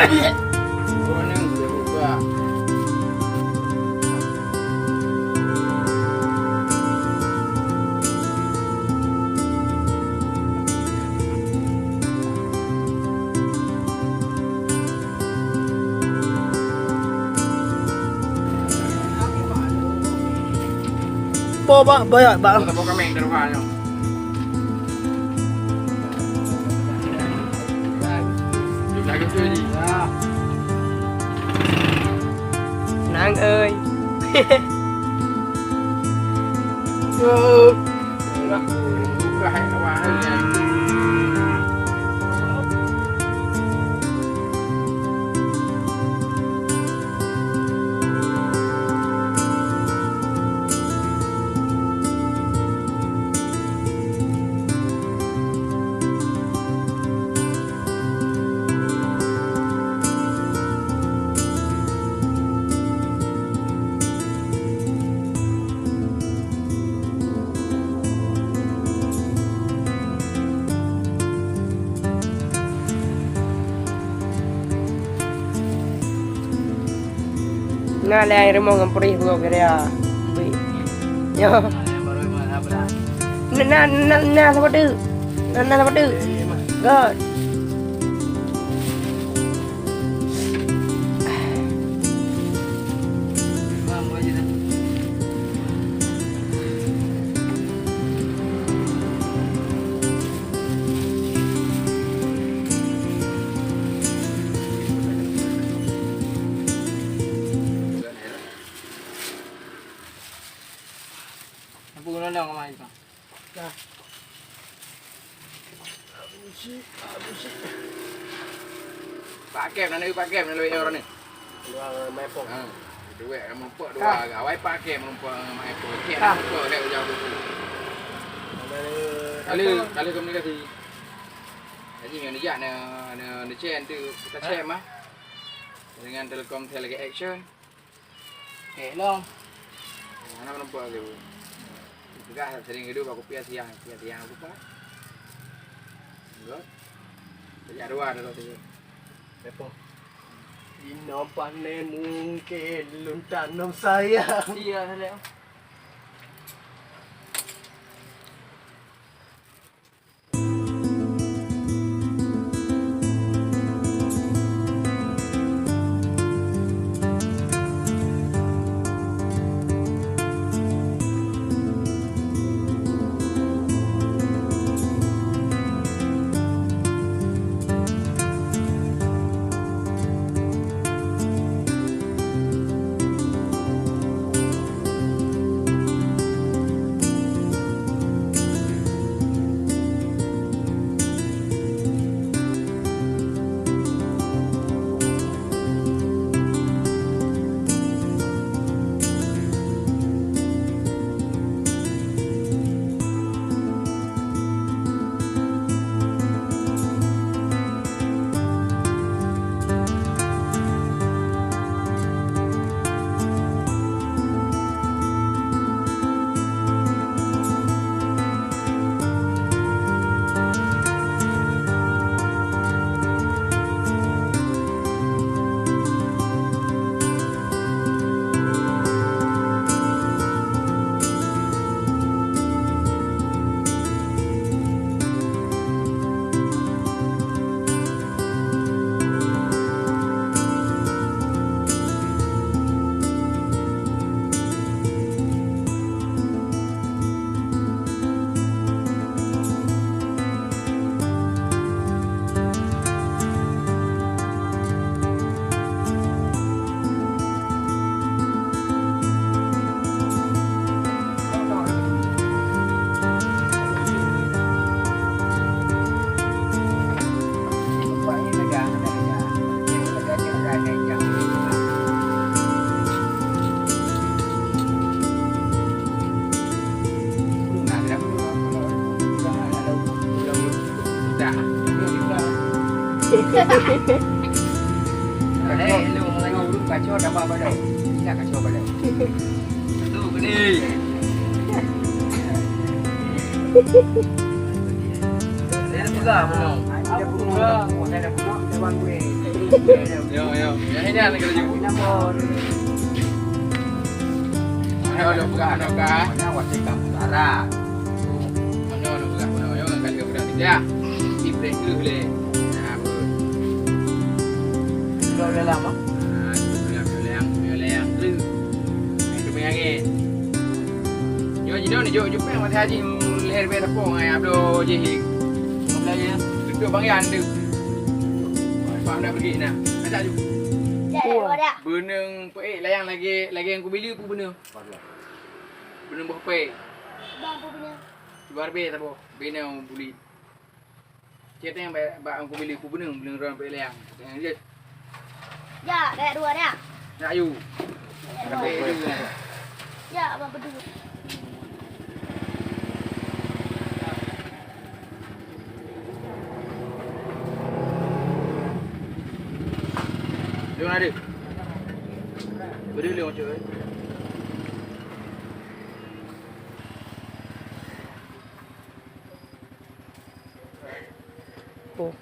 Kuning dia buka. Ba banyak bang. Kita buka main derwanya. Jumlah gitu ni. Nang ơi. Buka hai awak ni. Nah, lai remong ngempri gua kira. Yo. Nah, sama tu. Nah, sama tu. God. Apa guna dah kau mai bang? Dah. Pakai nak pakai nak lebih orang ni. Dua mai pong. Ha. Dua mempuak dua. Awai pakai mempuak mai pun. Kek nak mempuak dah jauh tu. Kali komunikasi. Jadi yang dia nak chain tu kita share mah. Dengan Telkom Tele Action. Long. Mana mempuak tu. Juga sering hidup aku pia siang aku pak. Enggak. Jadi dua ada tu. Depo. Ino panen mungkin luntanam saya. Iya, saya. Lu mengenai urut kacau dapat badai. Tidak kacau badai. Tu gini. Dia juga belum. Ada bunga, ada bunga dewan gue. Yo. Yang ini nak kena jumpa. Namun. Mana buka kah? Mana wajib kamu darah. Mana buka yo kan dia budak dia. Di break dulu boleh. Nah, Udah lama. yang tu. Itu angin. Yo jido ni jo peng mati haji leher be tapong ai abdo jihik. Sebenarnya duduk bang yan tu. Faham dah pergi nah. Macam tu. Beneng pe layang lagi yang ku beli ku beneng. Beneng buah pe. Bang apa punya? Luar be tapo. Beneng buli. Cerita yang bak aku beli ku beneng orang pe layang. Yang dia Ya, kayak dua dah. nak ayu. Tapi tu. Ya, abang berdua. Dia mana ada? Beri macam ni. Oh.